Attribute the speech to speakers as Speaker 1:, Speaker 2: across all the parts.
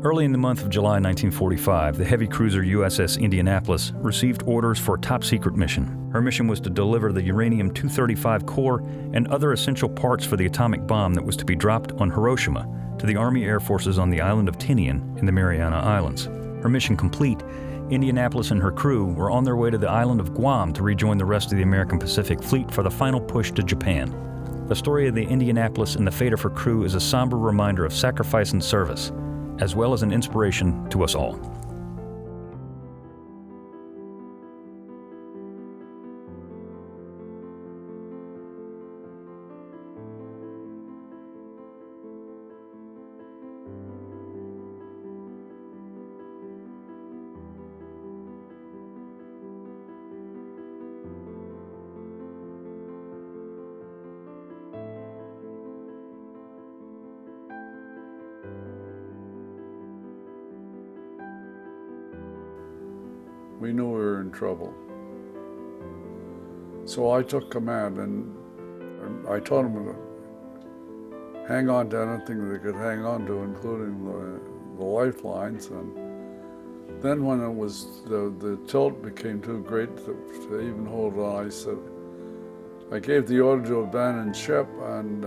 Speaker 1: Early in the month of July 1945, the heavy cruiser USS Indianapolis received orders for a top-secret mission. Her mission was to deliver the uranium-235 core and other essential parts for the atomic bomb that was to be dropped on Hiroshima to the Army Air Forces on the island of Tinian in the Mariana Islands. Her mission complete, Indianapolis and her crew were on their way to the island of Guam to rejoin the rest of the American Pacific Fleet for the final push to Japan. The story of the Indianapolis and the fate of her crew is a somber reminder of sacrifice and service, as well as an inspiration to us all.
Speaker 2: We knew we were in trouble. So I took command and I told them to hang on to anything they could hang on to, including the lifelines. And then when it was, the tilt became too great to even hold on, I gave the order to abandon ship and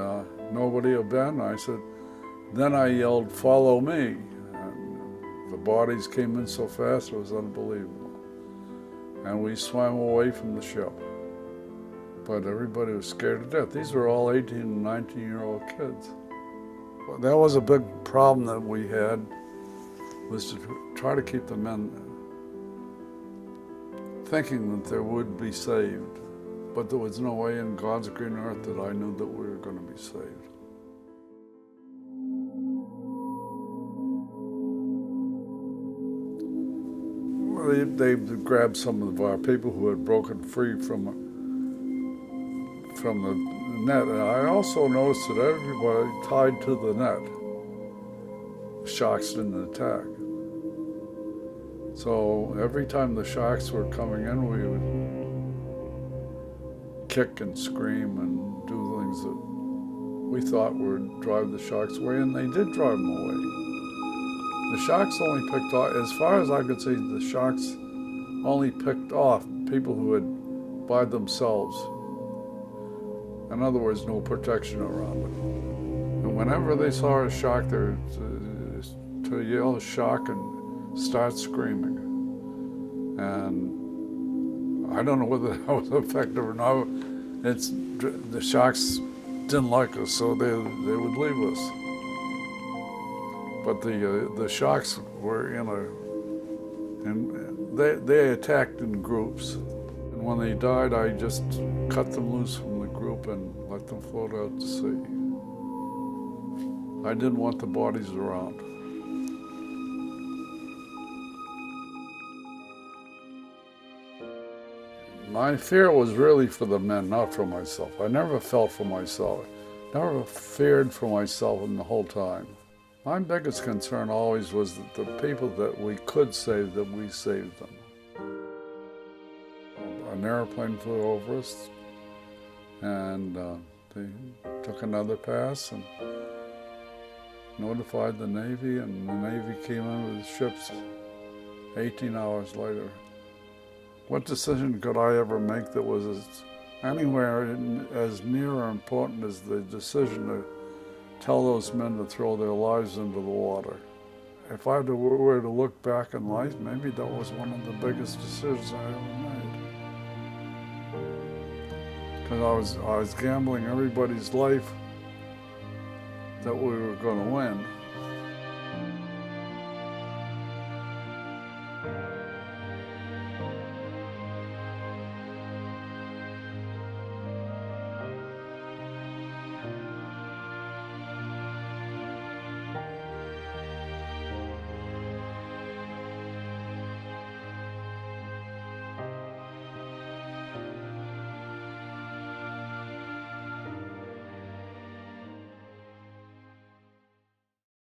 Speaker 2: nobody abandoned. I said, then I yelled, follow me. And the bodies came in so fast, it was unbelievable. And we swam away from the ship. But everybody was scared to death. These were all 18 and 19-year-old kids. But that was a big problem that we had, was to try to keep the men thinking that they would be saved. But there was no way in God's green earth that I knew that we were going to be saved. They grabbed some of our people who had broken free from the net. And I also noticed that everybody tied to the net. Sharks didn't attack. So every time the sharks were coming in, we would kick and scream and do things that we thought would drive the sharks away, and they did drive them away. The sharks only picked off, as far as I could see, the sharks only picked off people who had by themselves. In other words, no protection around them. And whenever they saw a shark, they were to yell "shark" and start screaming. And I don't know whether that was effective or not. The sharks didn't like us, so they would leave us. But the sharks were and they attacked in groups. And when they died, I just cut them loose from the group and let them float out to sea. I didn't want the bodies around. My fear was really for the men, not for myself. I never felt for myself. Never feared for myself in the whole time. My biggest concern always was that the people that we could save, that we saved them. An airplane flew over us, and they took another pass and notified the Navy, and the Navy came in with ships 18 hours later. What decision could I ever make that was anywhere as near or important as the decision to tell those men to throw their lives into the water? If I were to look back in life, maybe that was one of the biggest decisions I ever made. Because I was gambling everybody's life that we were going to win.